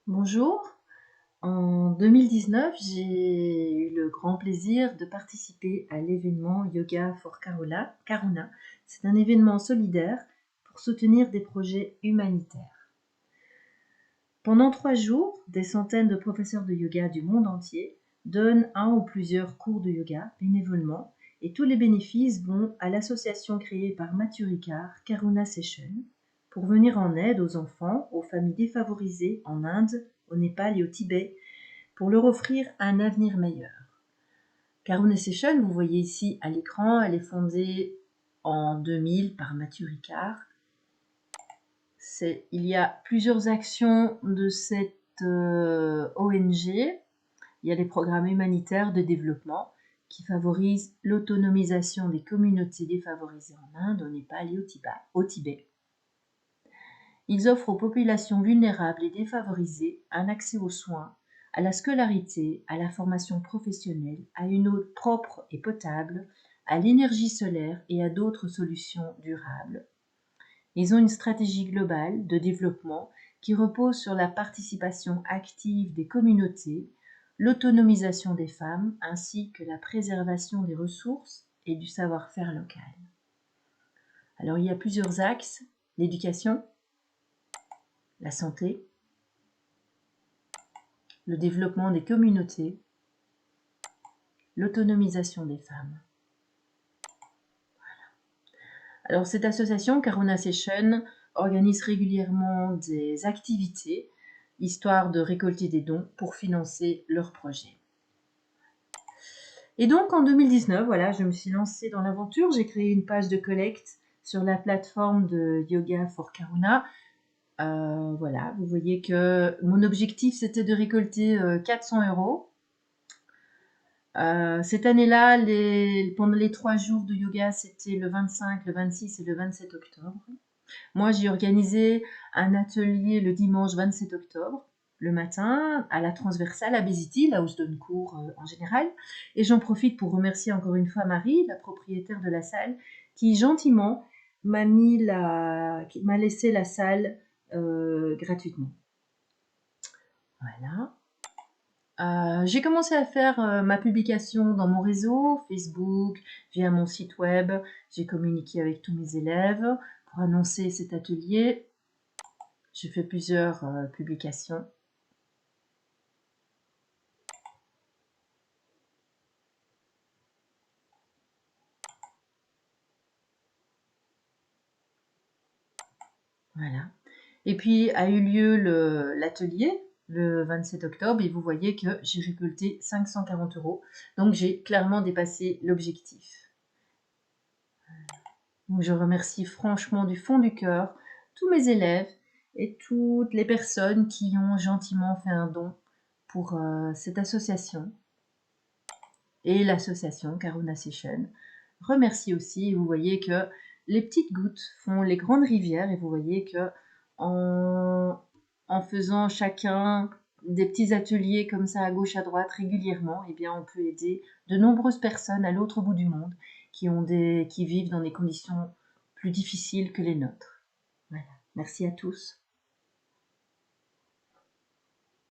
Bonjour, en 2019, j'ai eu le grand plaisir de participer à l'événement Yoga for Karuna. C'est un événement solidaire pour soutenir des projets humanitaires. Pendant 3 jours, des centaines de professeurs de yoga du monde entier donnent un ou plusieurs cours de yoga bénévolement et tous les bénéfices vont à l'association créée par Mathieu Ricard, Karuna Session, pour venir en aide aux enfants, aux familles défavorisées en Inde, au Népal et au Tibet, pour leur offrir un avenir meilleur. Karuna Session, vous voyez ici à l'écran, elle est fondée en 2000 par Mathieu Ricard. Il y a plusieurs actions de cette ONG. Il y a des programmes humanitaires de développement qui favorisent l'autonomisation des communautés défavorisées en Inde, au Népal et au Tibet. Ils offrent aux populations vulnérables et défavorisées un accès aux soins, à la scolarité, à la formation professionnelle, à une eau propre et potable, à l'énergie solaire et à d'autres solutions durables. Ils ont une stratégie globale de développement qui repose sur la participation active des communautés, l'autonomisation des femmes ainsi que la préservation des ressources et du savoir-faire local. Alors il y a plusieurs axes: l'éducation, la santé, le développement des communautés, l'autonomisation des femmes. Alors cette association, Karuna Session, organise régulièrement des activités, histoire de récolter des dons pour financer leurs projets. Et donc en 2019, voilà, je me suis lancée dans l'aventure, j'ai créé une page de collecte sur la plateforme de Yoga for Karuna. Voilà, vous voyez que mon objectif c'était de récolter 400 €. Cette année-là, pendant les 3 jours de yoga, c'était le 25, le 26 et le 27 octobre. Moi, j'ai organisé un atelier le dimanche 27 octobre, le matin, à la transversale à Bézity, là où je donne cours en général. Et j'en profite pour remercier encore une fois Marie, la propriétaire de la salle, qui gentiment m'a laissé la salle gratuitement. Voilà. J'ai commencé à faire ma publication dans mon réseau, Facebook, via mon site web. J'ai communiqué avec tous mes élèves pour annoncer cet atelier. J'ai fait plusieurs publications. Voilà. Et puis a eu lieu l'atelier le 27 octobre et vous voyez que j'ai récolté 540 €. Donc j'ai clairement dépassé l'objectif. Donc je remercie franchement du fond du cœur tous mes élèves et toutes les personnes qui ont gentiment fait un don pour cette association. Et l'association Karuna Session remercie aussi. Et vous voyez que les petites gouttes font les grandes rivières et vous voyez que en faisant chacun des petits ateliers comme ça à gauche à droite régulièrement, eh bien on peut aider de nombreuses personnes à l'autre bout du monde qui vivent dans des conditions plus difficiles que les nôtres. Voilà. Merci à tous.